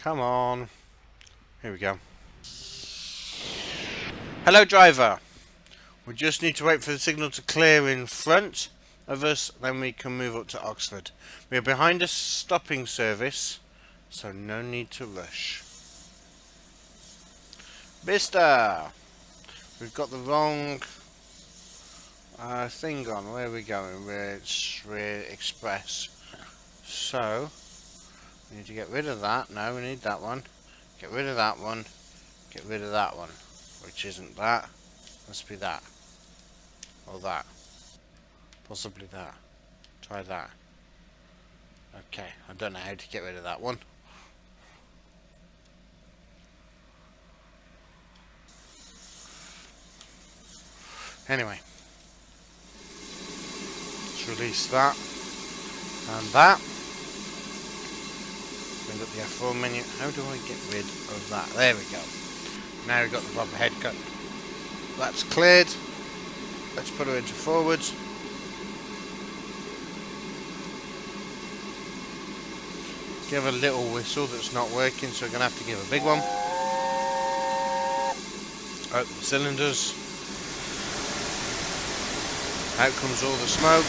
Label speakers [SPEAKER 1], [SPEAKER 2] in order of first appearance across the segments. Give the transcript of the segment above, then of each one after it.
[SPEAKER 1] Come on. Here we go. Hello, driver. We just need to wait for the signal to clear in front of us, then we can move up to Oxford. We are behind a stopping service, so no need to rush. Mister! We've got the wrong thing on. Where are we going? We're express. So, we need to get rid of that. No, we need that one. Get rid of that one. Get rid of that one. Which isn't that. Must be that. Or that. Possibly that. Try that. Okay, I don't know how to get rid of that one. Anyway. Let's release that. And that. Bring up the F4 menu. How do I get rid of that? There we go. Now we've got the proper head cut. That's cleared. Let's put her into forwards. Give a little whistle that's not working, so we're going to have to give a big one. Open the cylinders. Out comes all the smoke.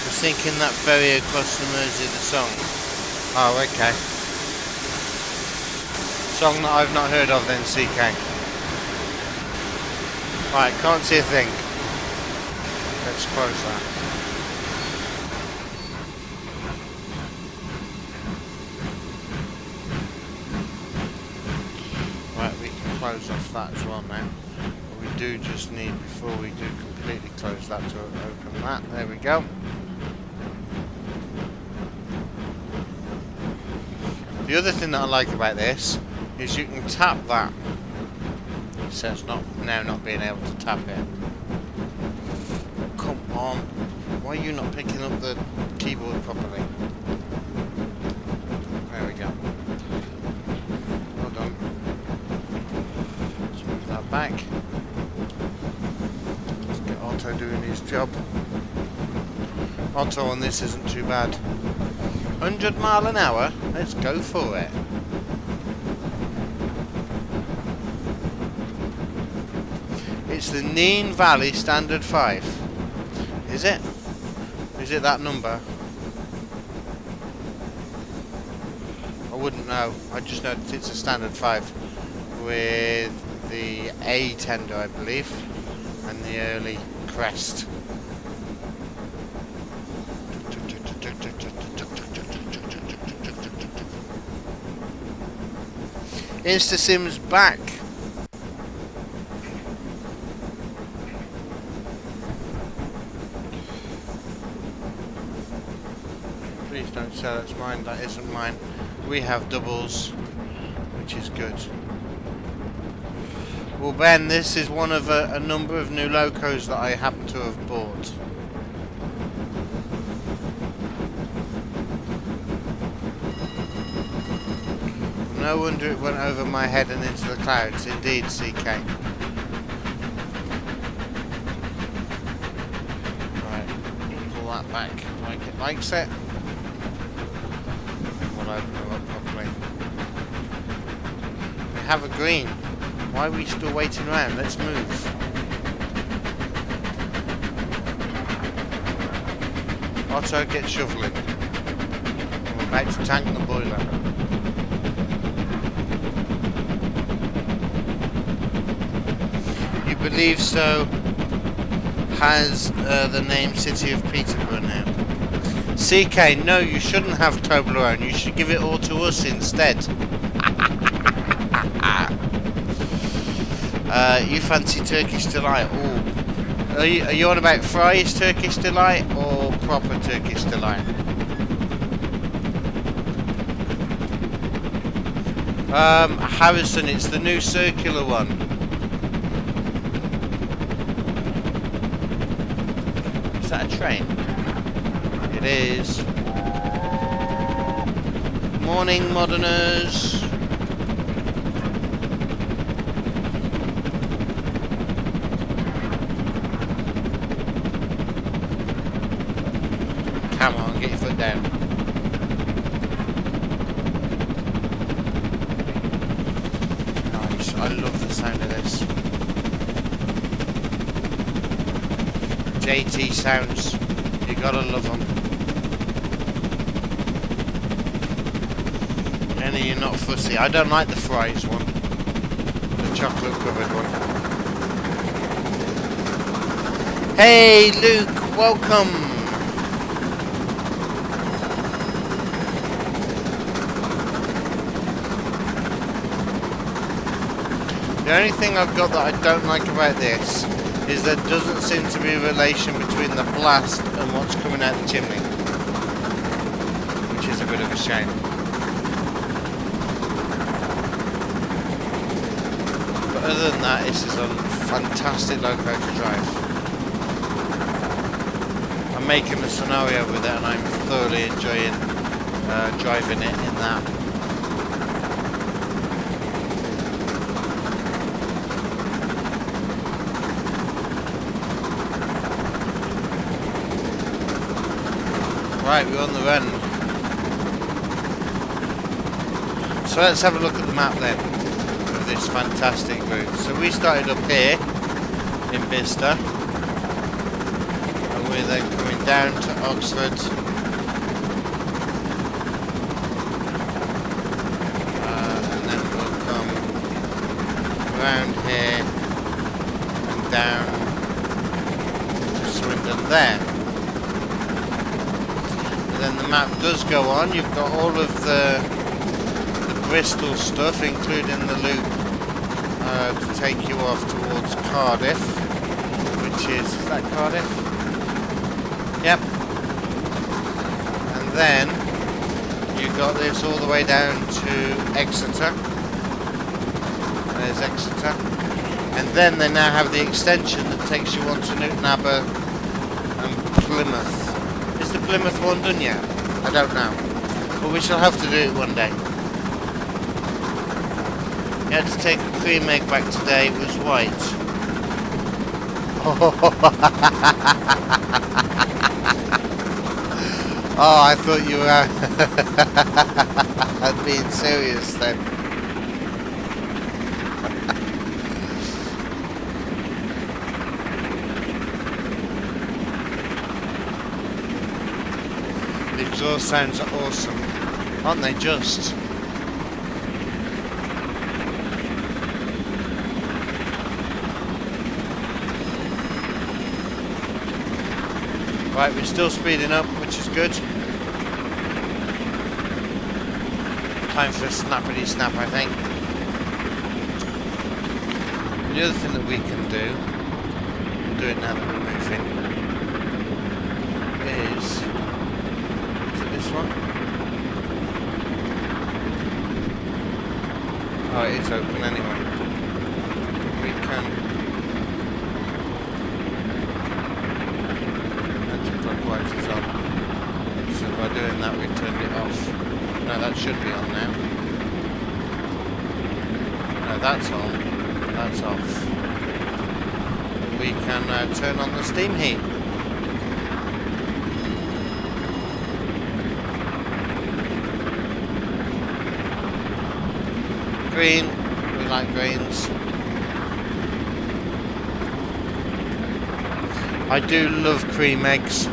[SPEAKER 1] I was thinking that ferry across the Mersey the song. Oh, okay. Song that I've not heard of then, CK. Right, can't see a thing. Let's close that. Right, we can close off that as well now. But we do just need, before we do completely close that, to open that. There we go. The other thing that I like about this is you can tap that. It says not being able to tap it. Come on. Why are you not picking up the keyboard properly? There we go. Well done. Let's move that back. Let's get Otto doing his job. Otto on this isn't too bad. 100 mile an hour? Let's go for it. It's the Nene Valley Standard 5. Is it? Is it that number? I wouldn't know. I just know that it's a Standard 5 with the A tender, I believe, and the early crest. InstaSim's back. Please don't say that's mine. That isn't mine. We have doubles, which is good. Well, Ben, this is one of a number of new locos that I happen to have bought. No wonder it went over my head and into the clouds. Indeed, CK. Right, pull that back like it likes it. And we'll open them up properly. We have a green. Why are we still waiting around? Let's move. Otto, get shoveling. We're about to tank the boiler. Believe so has the name City of Peterborough now. CK, no, you shouldn't have Toblerone. You should give it all to us instead. You fancy Turkish Delight? Ooh. Are you on about Fry's Turkish Delight or proper Turkish Delight? Harrison, it's the new circular one. Is that a train? It is. Morning, moderners. Come on, get your foot down. Nice. I love the sound of this. JT sounds. You gotta love them. Any you're not fussy. I don't like the fries one. The chocolate covered one. Hey Luke, welcome. The only thing I've got that I don't like about this is there doesn't seem to be a relation between the blast and what's coming out the chimney, which is a bit of a shame. But other than that, this is a fantastic loco to drive. I'm making a scenario with it and I'm thoroughly enjoying driving it in that. Right, we're on the run. So let's have a look at the map then of this fantastic route. So we started up here in Bicester, and we're then coming down to Oxford, and then we'll come around here and down to Swindon there. Then the map does go on. You've got all of the Bristol stuff, including the loop to take you off towards Cardiff, which is that Cardiff? Yep. And then you've got this all the way down to Exeter. There's Exeter. And then they now have the extension that takes you on to Newton Abbot and Plymouth. Is the Plymouth one done yet? I don't know. But we shall have to do it one day. You had to take a cream egg back today. It was white. Oh, I thought you were being serious then. The exhaust sounds are awesome, aren't they just? Right, we're still speeding up, which is good. Time for a snappity snap, I think. The other thing that we can do, we'll do it now that we're moving, is it this one? Oh, it is open anyway. We can anti-clockwise is on. So by doing that we've turned it off. No, that should be on now. No, that's on. That's off. We can now turn on the steam heat. Green, we like greens. I do love cream eggs.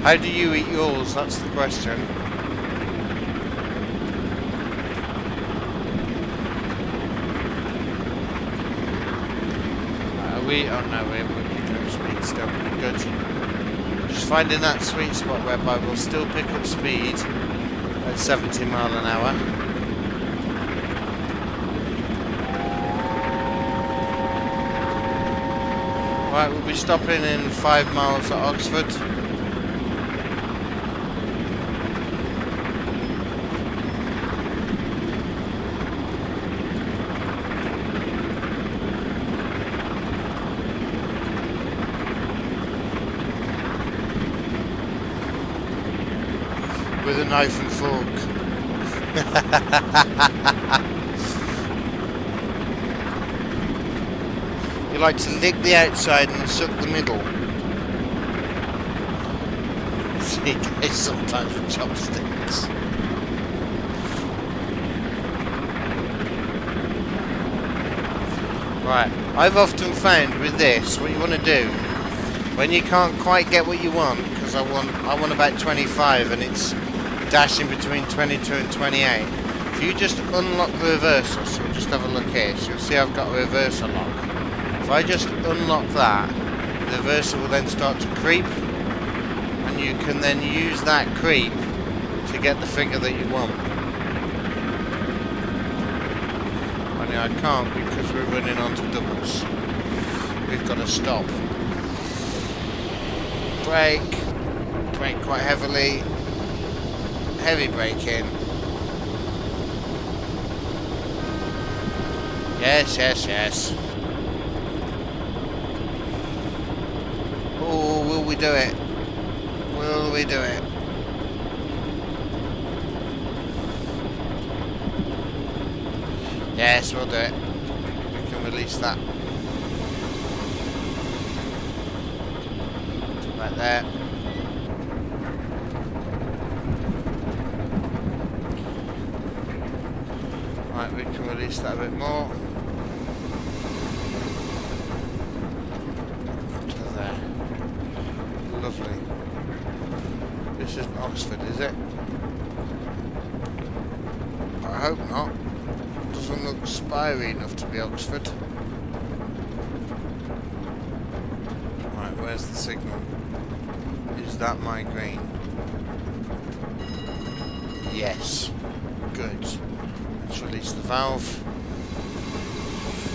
[SPEAKER 1] How do you eat yours? That's the question. Oh no, we're picking up speed still. Good. Just finding that sweet spot whereby we'll still pick up speed at 70 mile an hour. Right, we'll be stopping in 5 miles at Oxford. a knife and fork. You like to lick the outside and suck the middle. See guys sometimes with chopsticks. Right, I've often found with this, what you want to do, when you can't quite get what you want, because I want about 25 and it's dashing between 22 and 28. If you just unlock the reverser, so just have a look here, so you'll see I've got a reverser lock. If I just unlock that, the reverser will then start to creep, and you can then use that creep to get the figure that you want. Only I can't because we're running onto doubles. We've got to stop. Brake quite heavily. Heavy braking. Yes, yes, yes. Oh, will we do it? Will we do it? Yes, we'll do it. We can release that. Right there. Right, we can release that a bit more. To there. Lovely. This isn't Oxford, is it? I hope not. Doesn't look spiry enough to be Oxford. Right, where's the signal? Is that my green? Yes. Good. Let's release the valve.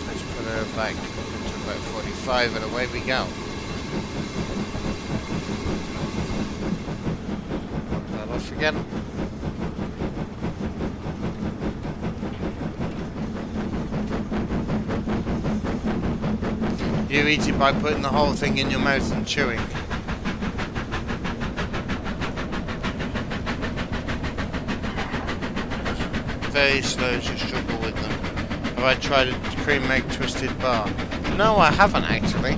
[SPEAKER 1] Let's put her back to about 45 and away we go. Pop that off again. You eat it by putting the whole thing in your mouth and chewing. Very slow as you struggle with them. Have I tried a cream egg twisted bar? No, I haven't actually.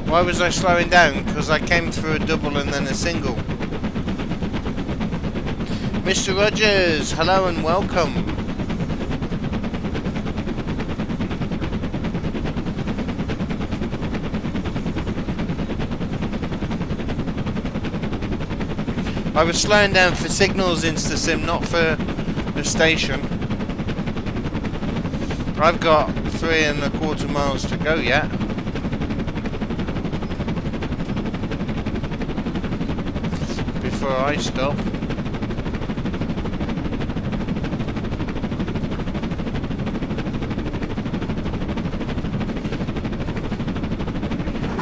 [SPEAKER 1] Why was I slowing down? Because I came through a double and then a single. Mr. Rogers, hello and welcome. I was slowing down for signals InstaSim, not for the station. I've got 3¼ miles to go yet. Before I stop.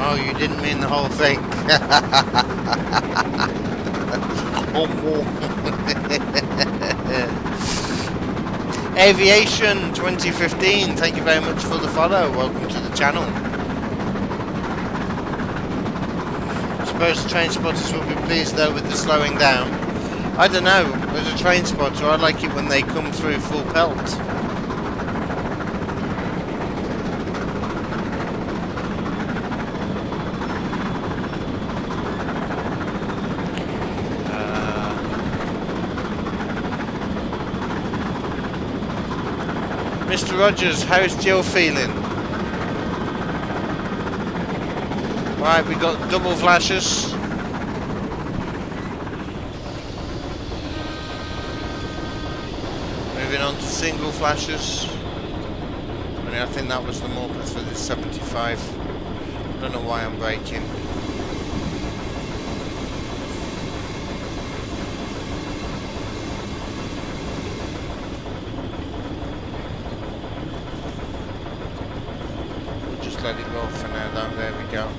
[SPEAKER 1] Oh, you didn't mean the whole thing. Aviation 2015, thank you very much for the follow. Welcome to the channel. Suppose the train spotters will be pleased though with the slowing down. I don't know, as a train spotter I like it when they come through full pelt. Mr. Rogers, how's Jill feeling? Right, we got double flashes. Moving on to single flashes. I think that was the Morpeth for this 75. I don't know why I'm braking. Let it go for now though, there we go.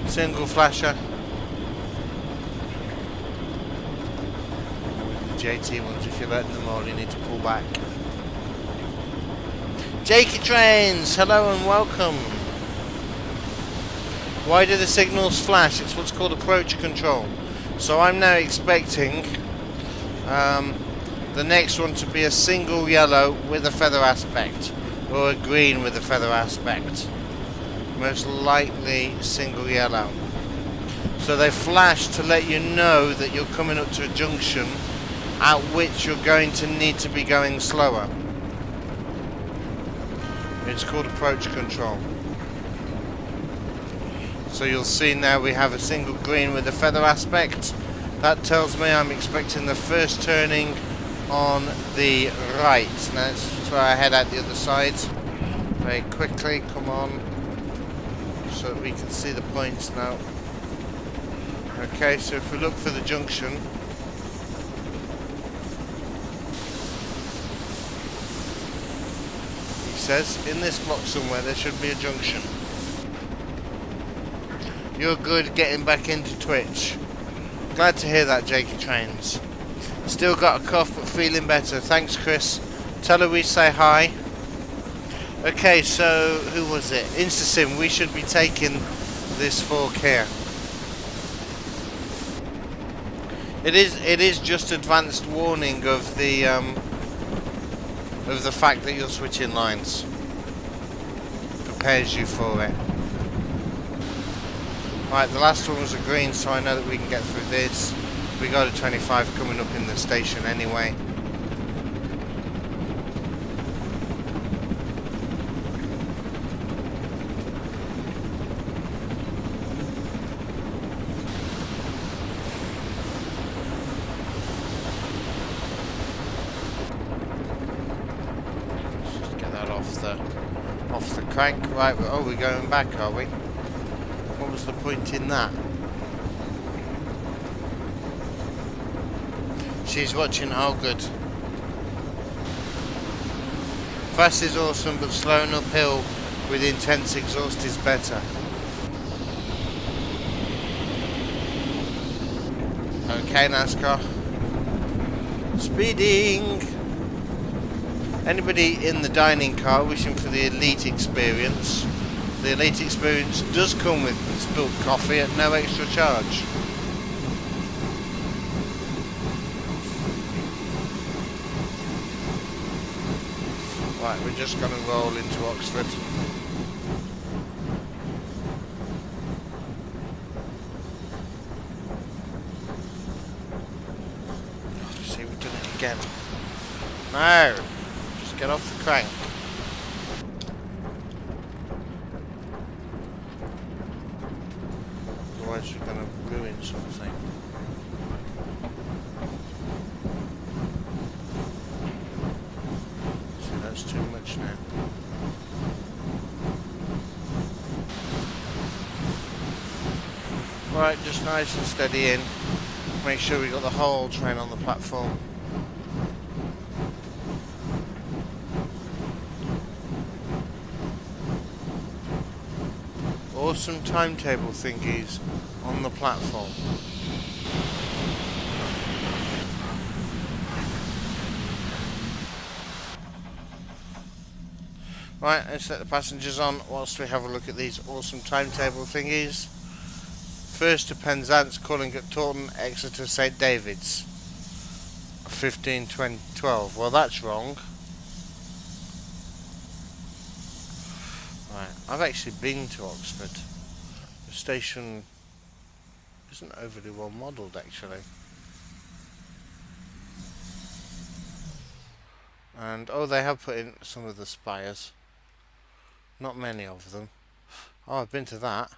[SPEAKER 1] Single flasher. With the JT ones, if you're letting them all, you need to pull back. Jakey Trains, hello and welcome. Why do the signals flash? It's what's called approach control. So I'm now expecting the next one to be a single yellow with a feather aspect, or a green with a feather aspect. Most likely single yellow. So they flash to let you know that you're coming up to a junction at which you're going to need to be going slower. It's called approach control. So you'll see now we have a single green with a feather aspect. That tells me I'm expecting the first turning on the right. Now let's try our head out the other side very quickly. Come on, so that we can see the points now. Okay, so if we look for the junction, he says in this block somewhere there should be a junction. You're good getting back into Twitch. Glad to hear that, Jakey Trains. Still got a cough, but feeling better. Thanks, Chris. Tell her we say hi. Okay, so who was it? InstaSim. We should be taking this fork here. It is just advanced warning of the fact that you're switching lines. Prepares you for it. Right, the last one was a green, so I know that we can get through this. We got a 25 coming up in the station anyway. Let's just get that off the crank. Right, oh, we're going back, are we? What was the point in that? She's watching. Oh, good. Fast is awesome, but slow and uphill with intense exhaust is better. Okay, NASCAR. Speeding! Anybody in the dining car wishing for the elite experience? The elite experience does come with spilled coffee at no extra charge. Right, we're just going to roll into Oxford. Oh, see, we've done it again. No! Just get off the crank. Otherwise you're going to ruin something. See, that's too much now. Right, just nice and steady in. Make sure we got the whole train on the platform. Awesome timetable thingies on the platform. Right, let's let the passengers on whilst we have a look at these awesome timetable thingies. First to Penzance, calling at Taunton, Exeter, St David's. 15, 20, 12. Well, that's wrong. Right, I've actually been to Oxford. The station isn't overly well modelled, actually. And, oh, they have put in some of the spires. Not many of them. Oh, I've been to that.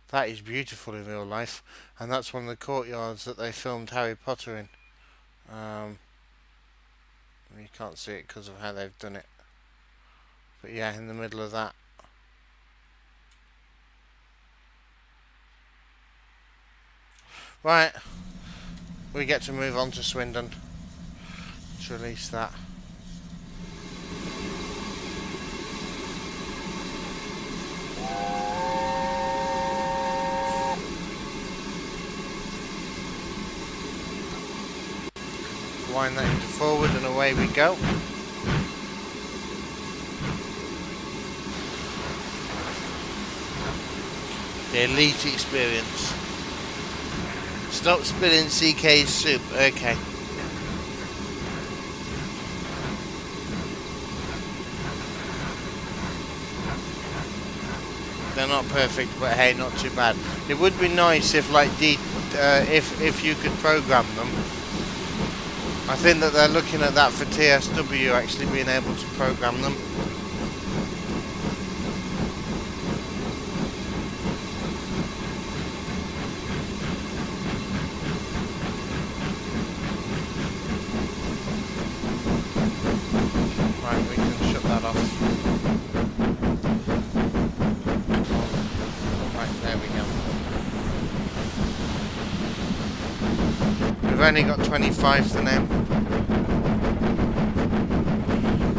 [SPEAKER 1] That is beautiful in real life. And that's one of the courtyards that they filmed Harry Potter in. You can't see it because of how they've done it. But yeah, in the middle of that. Right. We get to move on to Swindon. Let's release that. Wind that into forward and away we go. The elite experience. Stop spilling CK's soup. Okay. They're not perfect, but hey, not too bad. It would be nice if, like, if you could program them. I think that they're looking at that for TSW, actually being able to program them. Right, we can shut that off. Right, there we go. We've only got 25 for now.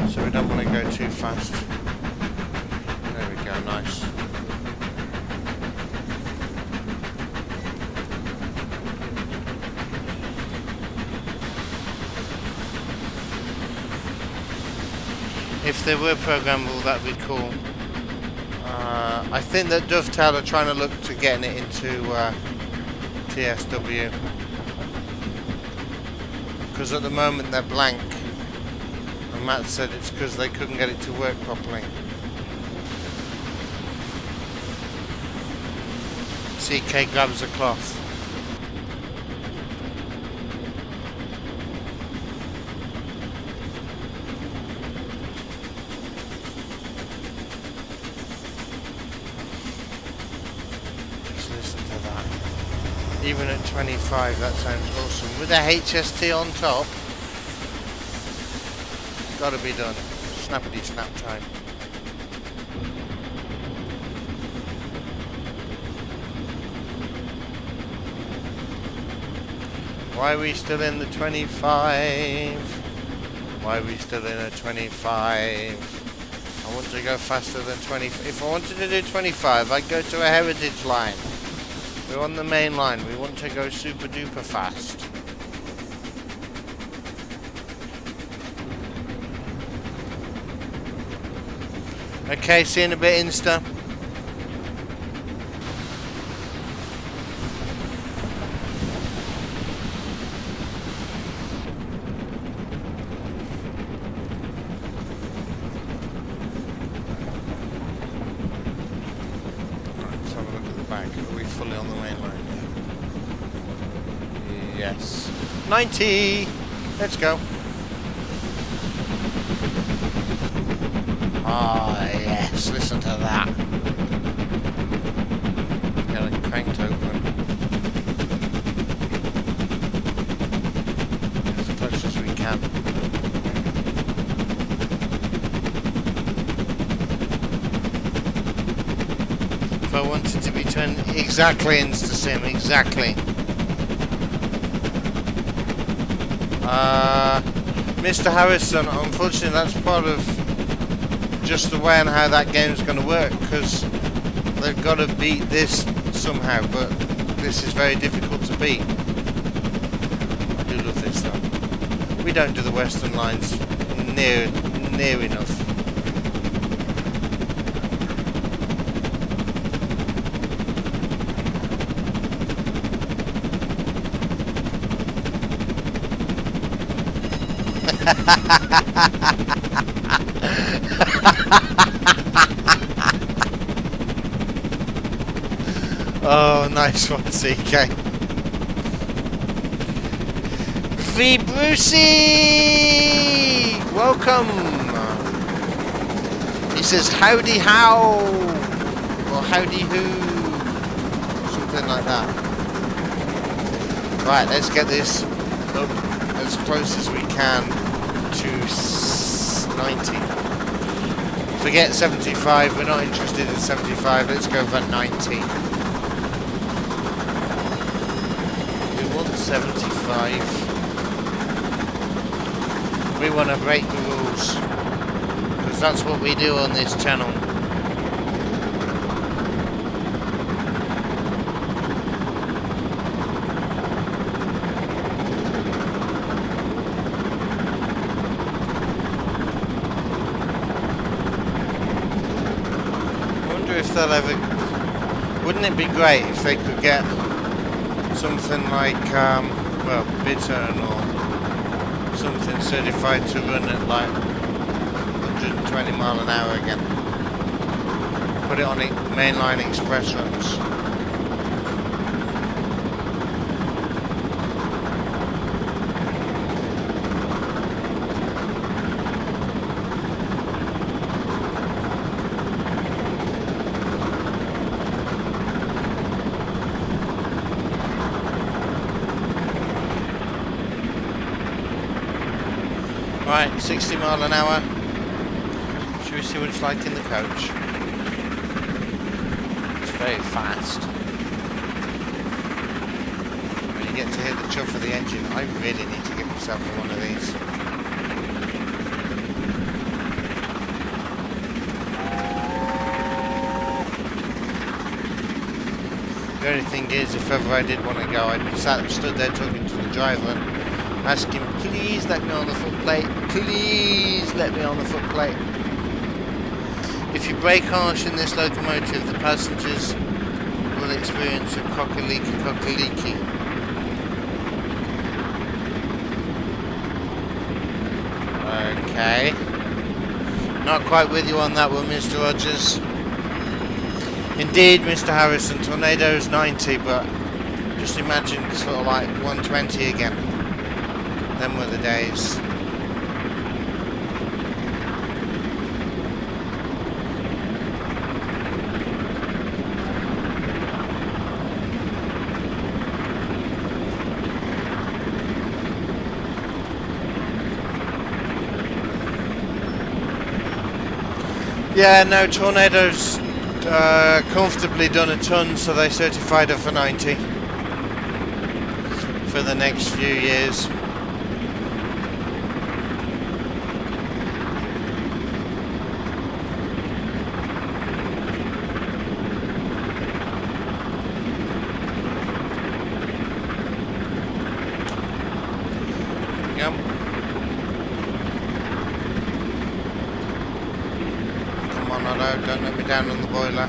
[SPEAKER 1] So we don't want to go too fast. There we go, nice. If they were programmable, that'd be cool. I think that Dovetail are trying to look to getting it into TSW. Because at the moment they're blank. And Matt said it's because they couldn't get it to work properly. CK grabs a cloth. Just listen to that. Even at 25, that sounds awesome. With a HST on top. Gotta be done. Snappity snap time. Why are we still in the 25? Why are we still in a 25? I want to go faster than 20. If I wanted to do 25, I'd go to a heritage line. We're on the main line. We want to go super duper fast. Okay, see you in a bit, Insta. Let's have a look at the back. Are we fully on the main line? Yes. 90! Let's go. Ah, yes, listen to that. Get it cranked open. As close as we can. If I wanted to be turned exactly into sim, exactly. Mr. Harrison, unfortunately that's part of just the way and how that game's going to work, because they've got to beat this somehow, but this is very difficult to beat. I do love this though. We don't do the Western lines near enough. Oh, nice one, CK. V Brucey! Welcome! He says howdy how, or howdy who, something like that. Right, let's get this up as close as we can to 90. Forget 75, we're not interested in 75, let's go for 90. 75. We want to break the rules, because that's what we do on this channel. I wonder if they'll ever Wouldn't it be great if they could get something like, well, bittern or something certified to run at like 120 mile an hour again? Put it on mainline express runs. Right, 60 mile an hour. Should we see what it's like in the coach? It's very fast. When you get to hear the chuff of the engine, I really need to get myself one of these. The only thing is, if ever I did want to go, I'd be stood there talking to the driver and ask him, please let me on the footplate, please let me on the footplate. If you brake harsh in this locomotive, the passengers will experience a cock-a-leaky. Okay. Not quite with you on that one, Mr. Rogers. Indeed, Mr. Harrison, Tornado's 90, but just imagine sort of like 120 again. Them were the days. Yeah, no, Tornado's comfortably done a ton, so they certified her for 90 for the next few years. Don't let me down on the boiler.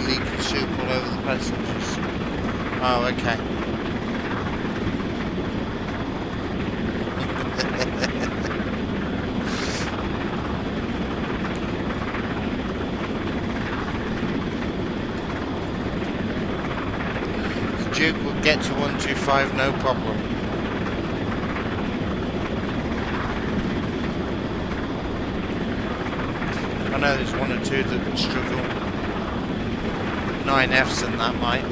[SPEAKER 1] Leaky soup all over the passengers. Oh, okay. Duke will get to 125 no problem. I know there's one or two that would struggle. 9Fs and that might.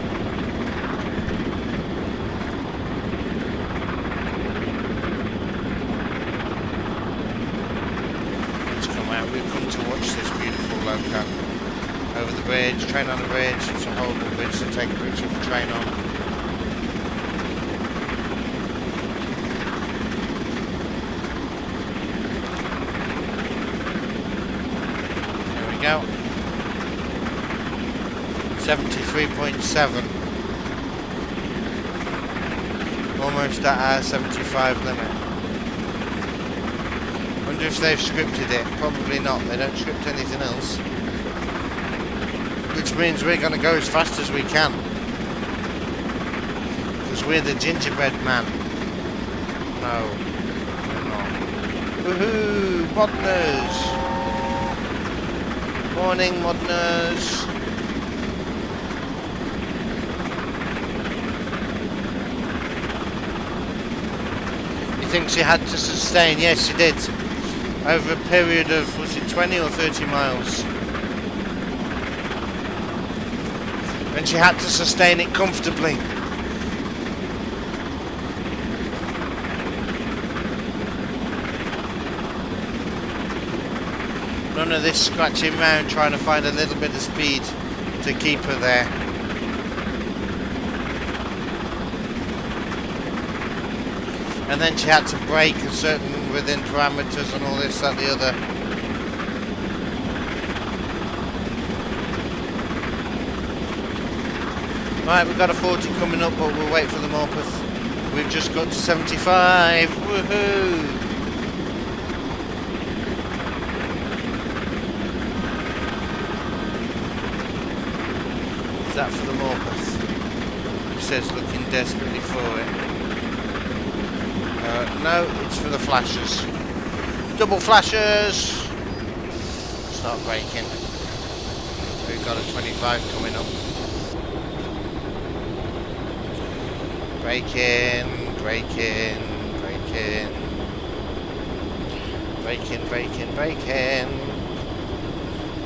[SPEAKER 1] Let's come out. We've come to watch this beautiful loco. Over the bridge, train on the bridge. It's a horrible bridge to take a picture of the train on. Go 73.7, almost at our 75 limit. Wonder if they've scripted it. Probably not. They don't script anything else, which means we're going to go as fast as we can because we're the gingerbread man. No, we're not. Woohoo, moderners! Morning, moderners. You think she had to sustain? Yes, she did. Over a period of, was it 20 or 30 miles? And she had to sustain it comfortably. None of this scratching around trying to find a little bit of speed to keep her there. And then she had to brake a certain within parameters and all this, that, the other. Right, we've got a 40 coming up, but we'll wait for the Morpeth. We've just got to 75. Woohoo! Is that for the Morpeth? He says looking desperately for it. No, it's for the flashers. Double flashers! Start braking. We've got a 25 coming up. Braking, braking, braking. Braking, braking, braking.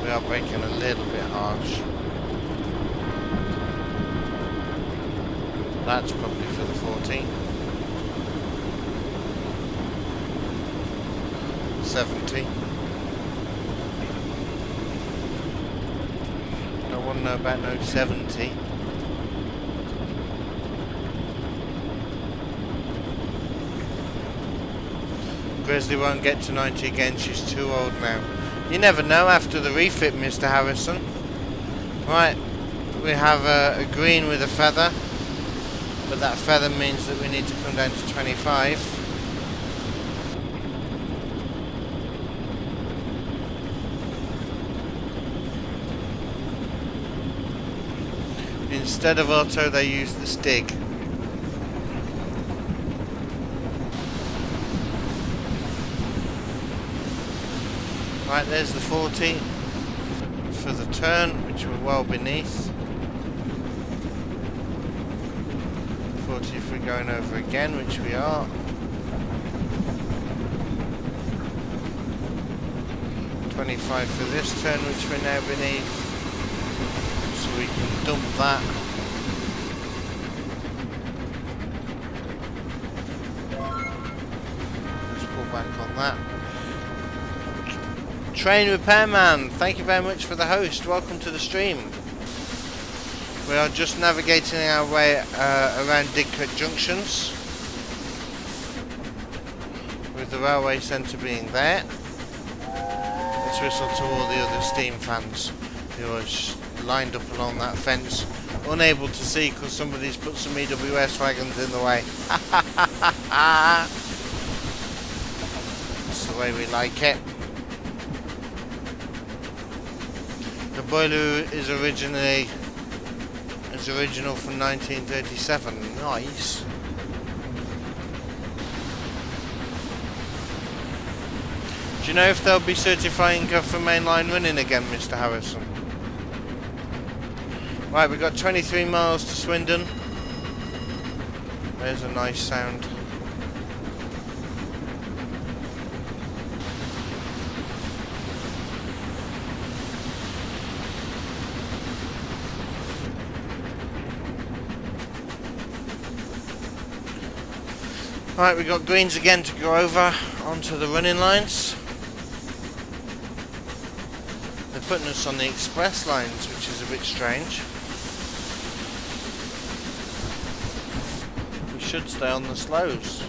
[SPEAKER 1] We are braking a little bit harsh. That's probably for the 14. 70. No one know about no 70. Grizzly won't get to 90 again, she's too old now. You never know after the refit, Mr. Harrison. Right, we have a green with a feather, but that feather means that we need to come down to 25. Instead of auto, they use the Stig. Right, there's the 40 for the turn, which we're well beneath. 40 if we're going over again, which we are. 25 for this turn, which we're now beneath. So we can dump that. Let's pull back on that. Train Repairman, thank you very much for the host. Welcome to the stream. We are just navigating our way around Didcot junctions, with the railway centre being there. Let's whistle to all the other steam fans who are lined up along that fence, unable to see because somebody's put some EWS wagons in the way. That's the way we like it. The boiler is original from 1937. Nice. Do you know if they'll be certifying for mainline running again, Mr. Harrison? Right, we've got 23 miles to Swindon. There's a nice sound. Right, we've got greens again to go over onto the running lines. They're putting us on the express lines, which is a bit strange. We should stay on the slows.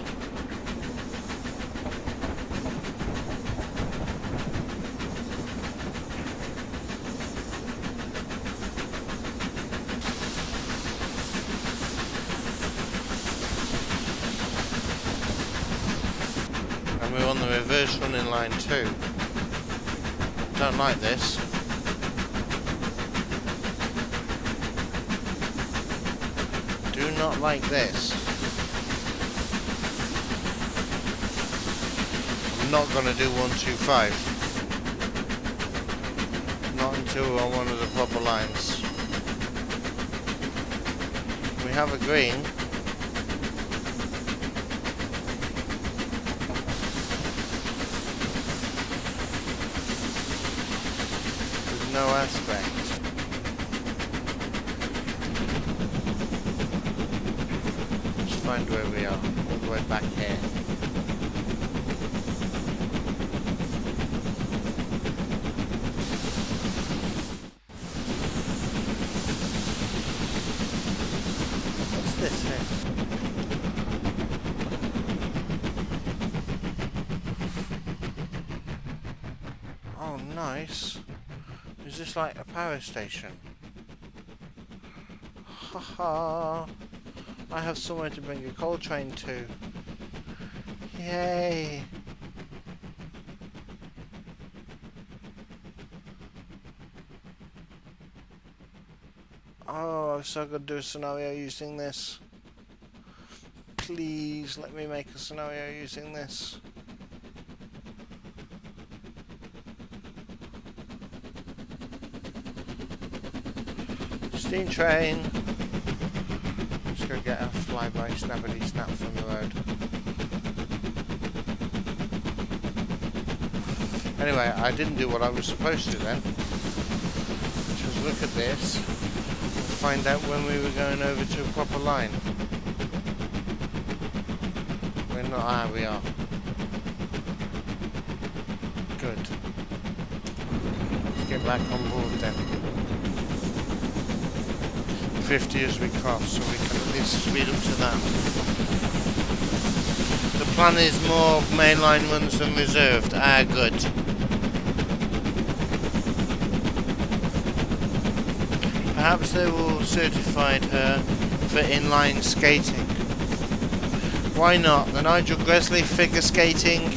[SPEAKER 1] We're on the reverse running line too. Don't like this. Do not like this. I'm not going to do 125. Not until we're on one of the proper lines. We have a green. No aspect. Let's find where we are. All the way back here. What's this here? Oh, nice. Is this like a power station? Haha. I have somewhere to bring a coal train to. Yay! Oh, I've still got to do a scenario using this. Please let me make a scenario using this. Steam train. Let's go get a flyby snappity snap from the road. Anyway, I didn't do what I was supposed to then, which was look at this and find out when we were going over to a proper line. We're not. Ah, we are. Good. Let's get back on board then. 50 as we cross, so we can at least speed up to that. The plan is more mainline runs than reserved. Ah, good. Perhaps they will certify her for inline skating. Why not? The Nigel Gresley figure skating.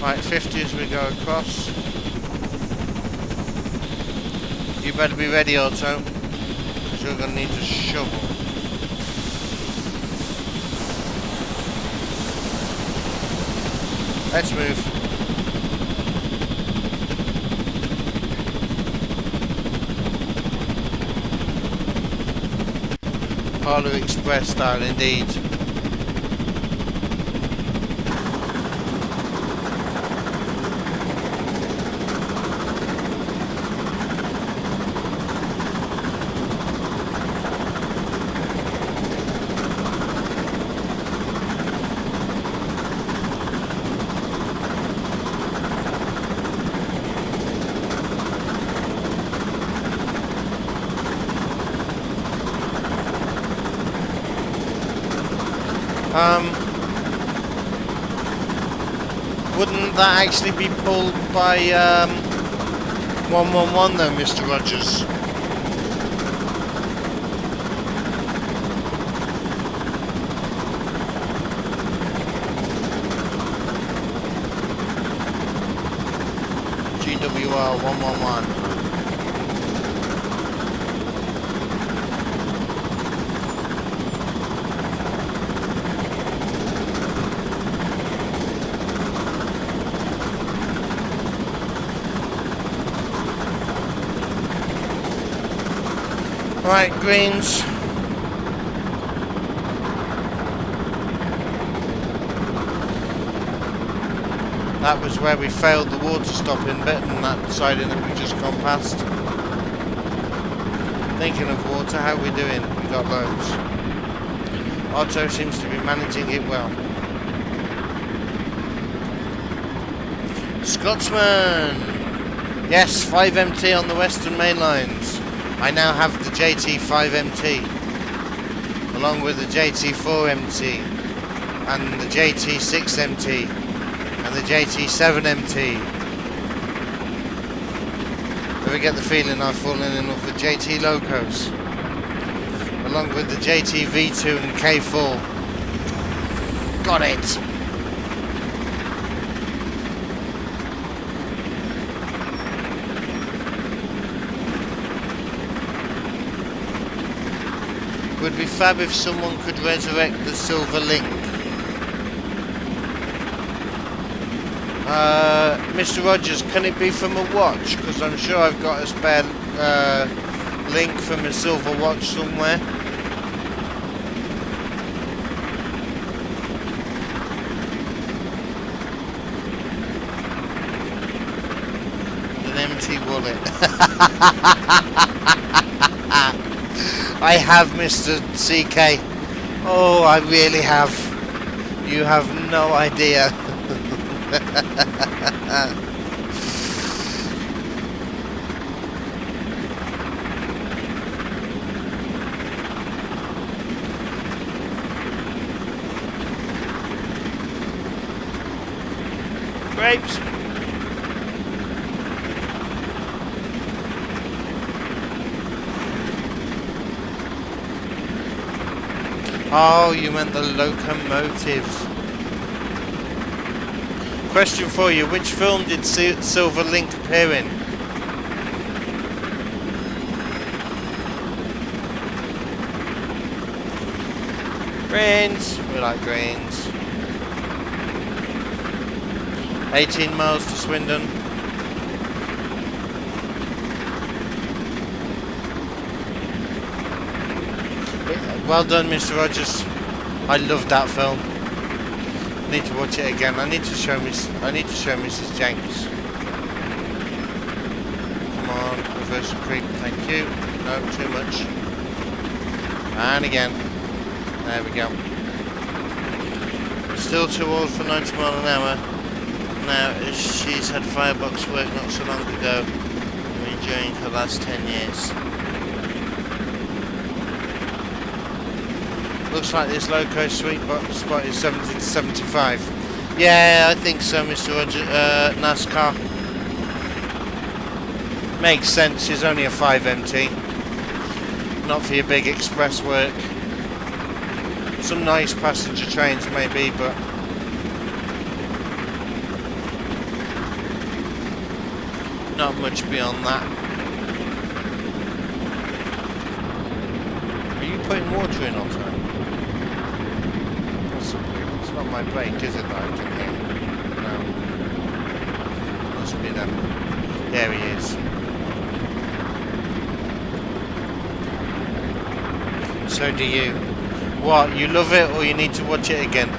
[SPEAKER 1] Right, 50 as we go across. You better be ready, Otto, because you're going to need a shovel. Let's move. Polar Express style indeed. Wouldn't that actually be pulled by 111 though, Mr. Rogers? GWR 111. Right, greens. That was where we failed the water stopping bit and that siding that we just gone past. Thinking of water, how are we doing? We got loads. Otto seems to be managing it well. Scotsman! Yes, 5MT on the Western Mainlines. I now have the JT5MT, along with the JT4MT, and the JT6MT, and the JT7MT. Ever get the feeling I've fallen in love with JT locos, along with the JT-V2 and K4. Got it! Would be fab if someone could resurrect the silver link. Mr. Rogers, can it be from a watch? Because I'm sure I've got a spare link from a silver watch somewhere. An empty wallet. I have, Mr. CK. Oh, I really have. You have no idea. Escapes! Oh, you meant the locomotive. Question for you, which film did Silver Link appear in? Greens, we like greens. 18 miles to Swindon. Well done, Mr. Rogers. I loved that film. Need to watch it again. I need to show Mrs. Jenks. Come on, reverse the creep. Thank you. No, too much. And again. There we go. Still too old for 90 miles an hour. Now, she's had firebox work not so long ago. During her last 10 years. Looks like this loco sweet spot is 70 to 75. Yeah, I think so, Mr. Roger. NASCAR. Makes sense, it's only a 5MT. Not for your big express work. Some nice passenger trains maybe, but not much beyond that. Are you putting water in on time? It's not my brake, is it, that I can hear? No. Must be them. There he is. So do you. What, you love it or you need to watch it again?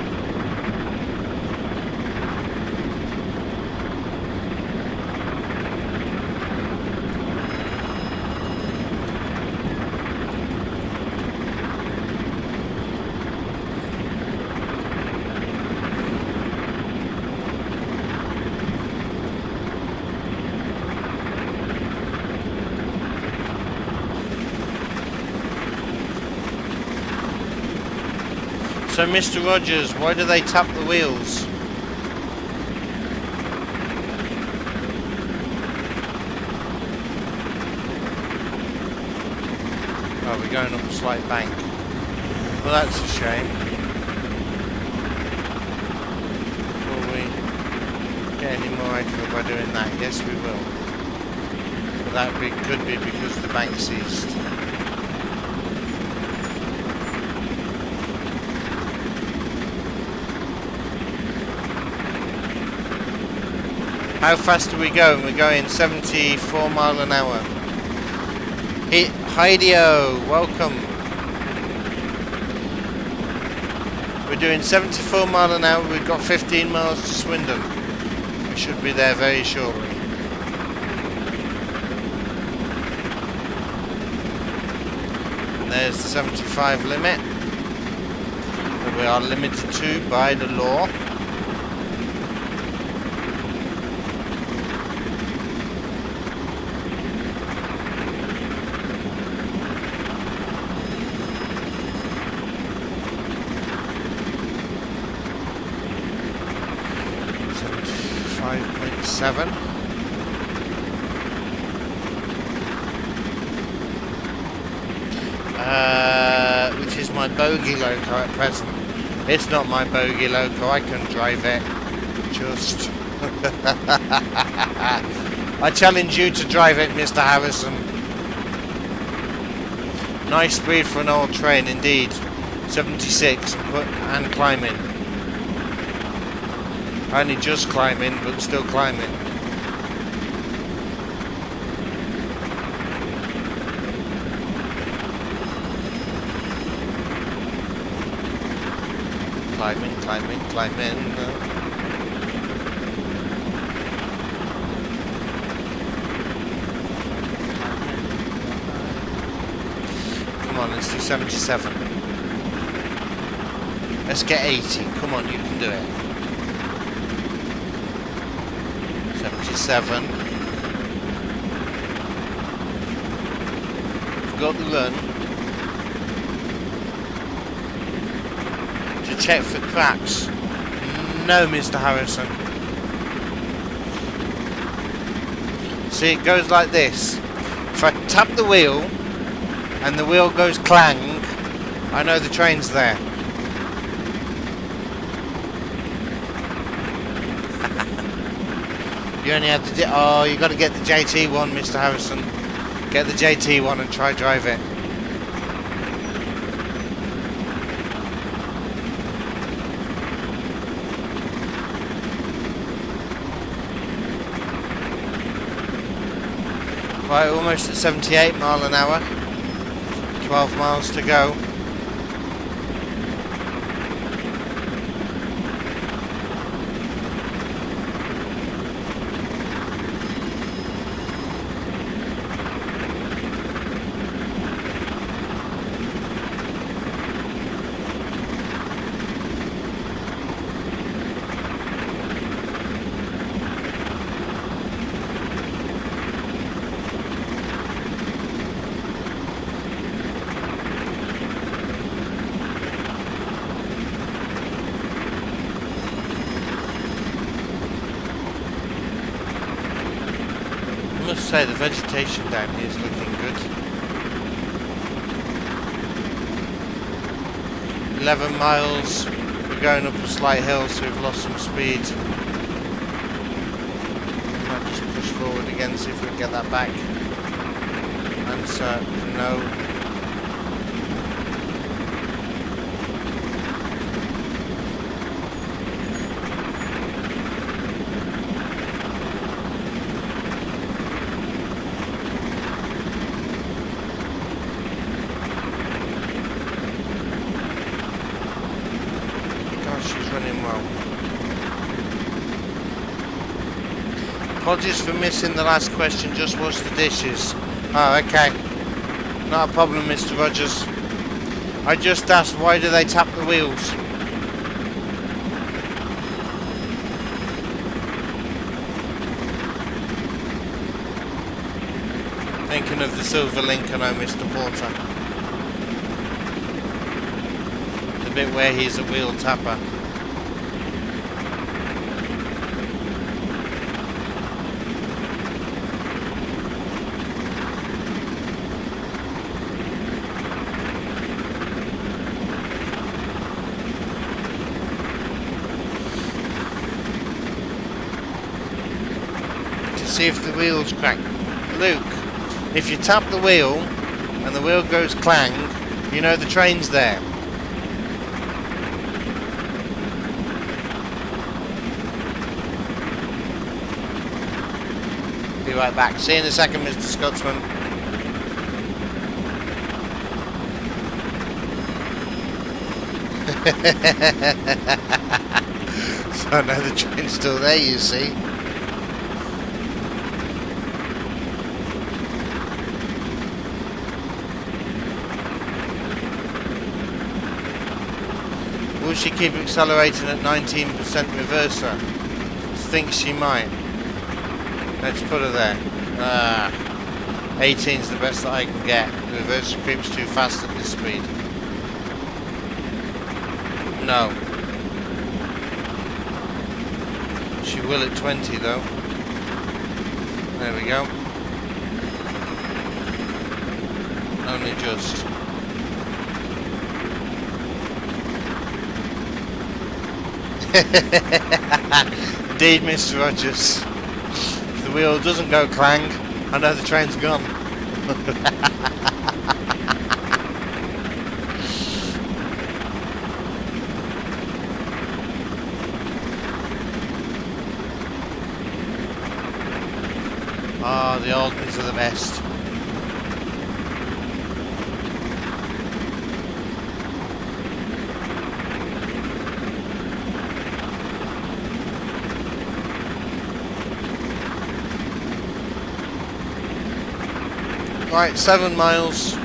[SPEAKER 1] So, Mr. Rogers, why do they tap the wheels? Oh, we're going up a slight bank. Well, that's a shame. Will we get any more out of it by doing that? Yes, we will. But that could be because the bank ceased. How fast are we going? We're going 74 miles an hour. Heidio, welcome. We're doing 74 miles an hour. We've got 15 miles to Swindon. We should be there very shortly. And there's the 75 limit that we are limited to by the law. Which is my bogey loco at present. It's not my bogey loco, I can drive it. Just I challenge you to drive it, Mr. Harrison. Nice speed for an old train indeed. 76 and climbing. Only just climbing, but still climbing. Climbing. Come on, let's do 77. Let's get 80. Come on, you can do it. 77. We've got the run. To check for cracks. No, Mr. Harrison. See, it goes like this. If I tap the wheel and the wheel goes clang, I know the train's there. You only have to oh, you got to get the JT one, Mr. Harrison. Get the JT one and try drive it. Right, almost at 78 mile an hour. 12 miles to go. I must say the vegetation down here is looking good. 11 miles, we're going up a slight hill, so we've lost some speed. Might just push forward again, see if we can get that back. Answer, no. Apologies for missing the last question, just washed the dishes. Oh, okay. Not a problem, Mr. Rogers. I just asked, why do they tap the wheels? Thinking of the silver Lincoln, oh, Mr. Porter. The bit where he's a wheel tapper. See if the wheels crack. Luke, if you tap the wheel and the wheel goes clang, you know the train's there. Be right back. See you in a second, Mr. Scotsman. So I know the train's still there, you see. Will she keep accelerating at 19% reverser? Thinks she might. Let's put her there. 18 is the best that I can get. The reverser creeps too fast at this speed. No. She will at 20 though. There we go. Only just. Indeed, Mr. Rogers. If the wheel doesn't go clang, I know the train's gone. Ah, the old ones are the best. Right, 7 miles.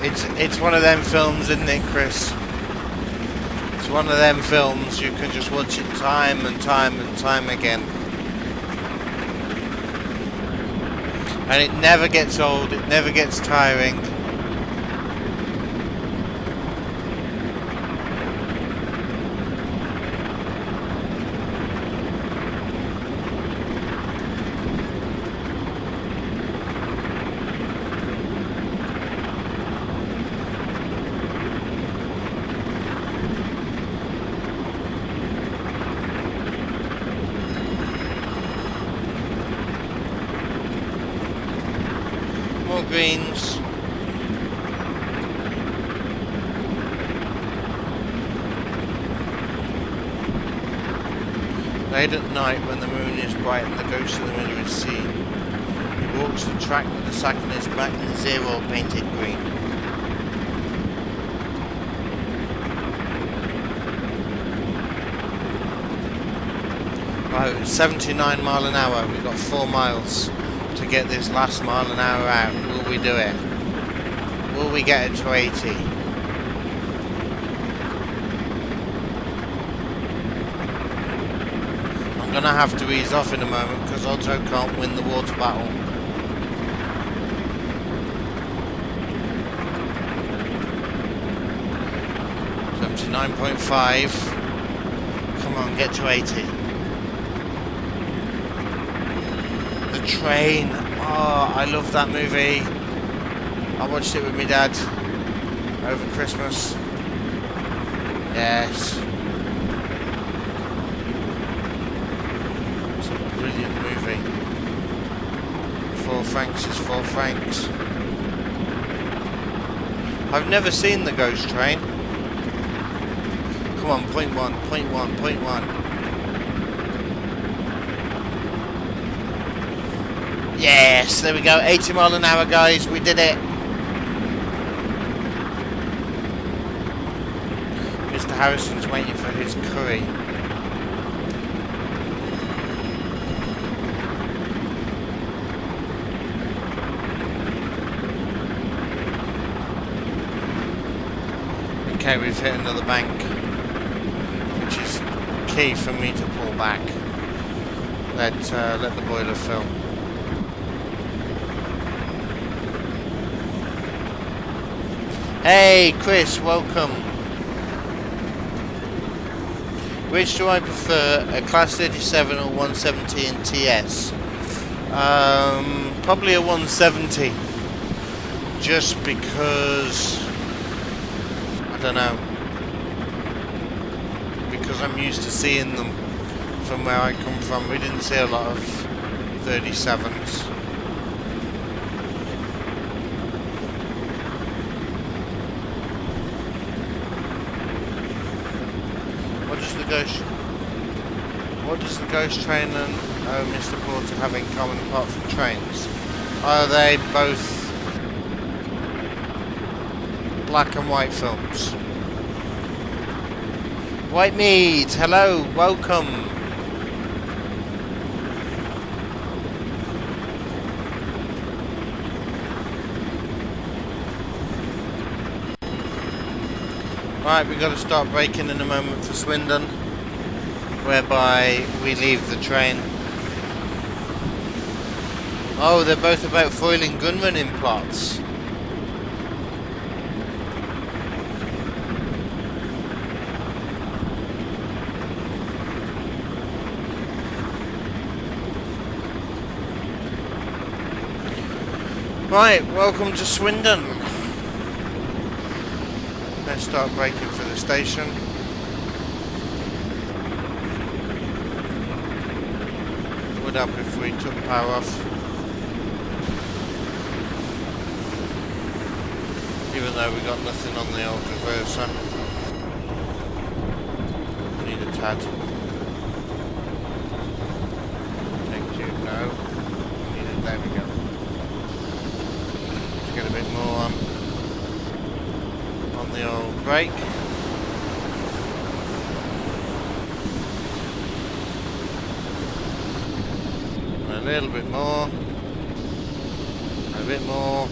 [SPEAKER 1] It's one of them films, isn't it, Chris? It's one of them films you can just watch it time and time and time again. And it never gets old, it never gets tiring. More greens. Late at night when the moon is bright and the ghost of the miller is seen, he walks the track with the sack on his back and his ear all painted green. Right, it's 79 mile an hour, we've got 4 miles to get this last mile an hour out. Will we do it? Will we get it to 80? I'm gonna have to ease off in a moment because Otto can't win the water battle. .5. Come on, get to 80. The Train. Oh, I love that movie. I watched it with my dad over Christmas. Yes. It's a brilliant movie. 4 francs is 4 francs. I've never seen The Ghost Train. Come on, point one. Yes, there we go, 80 mile an hour, guys, we did it. Mr. Harrison's waiting for his curry. Okay, we've hit another bank, which is key for me to pull back. Let the boiler fill. Hey Chris, welcome. Which do I prefer, a Class 37 or 170 in TS? Probably a 170. Just because, I don't know, because I'm used to seeing them from where I come from. We didn't see a lot of 37s. What does the Ghost Train and Mr. Porter have in common apart from trains? Are they both black and white films? White Mead, hello, welcome. Right, we've got to start braking in a moment for Swindon, whereby we leave the train. Oh, they're both about foiling gunrunning plots. Right, welcome to Swindon. Let's start braking for the station. Would up if we took power off. Even though we got nothing on the old reverser. Need a tad. Take two, no. Need it, there we go. Let's get a bit more on the old brake. A little bit more. A bit more.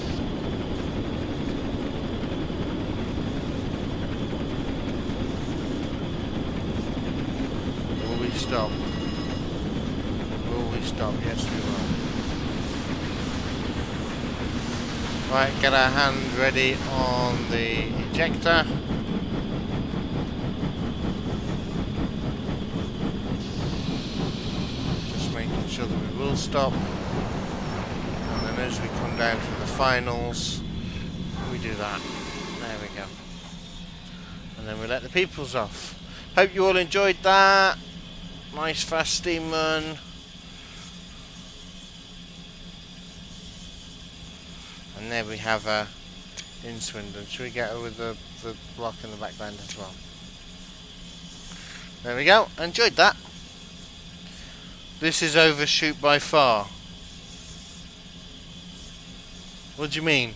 [SPEAKER 1] stop? Will we stop? Yes, we will. Right, get our hand ready on the ejector. Just making sure that we will stop. And then as we come down to the finals, we do that. There we go. And then we let the peoples off. Hope you all enjoyed that. Nice fast steam run. And there we have her in Swindon. Should we get her with the block in the background as well? There we go. Enjoyed that. This is overshoot by far. What do you mean?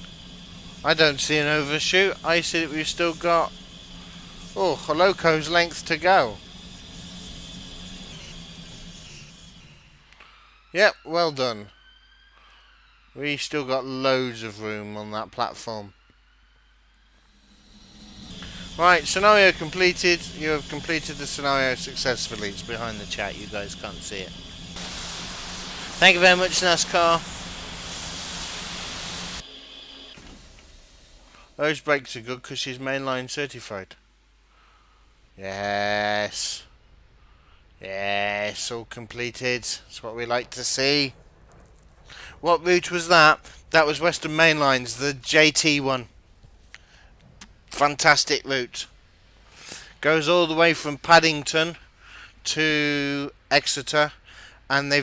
[SPEAKER 1] I don't see an overshoot. I see that we've still got a loco's length to go. Yep, well done. We still got loads of room on that platform. Right, scenario completed. You have completed the scenario successfully. It's behind the chat, you guys can't see it. Thank you very much, NASCAR. Those brakes are good because she's mainline certified. Yes. Yes, all completed. That's what we like to see. What route was that? That was Western Mainlines, the JT one. Fantastic route. Goes all the way from Paddington to Exeter, and they've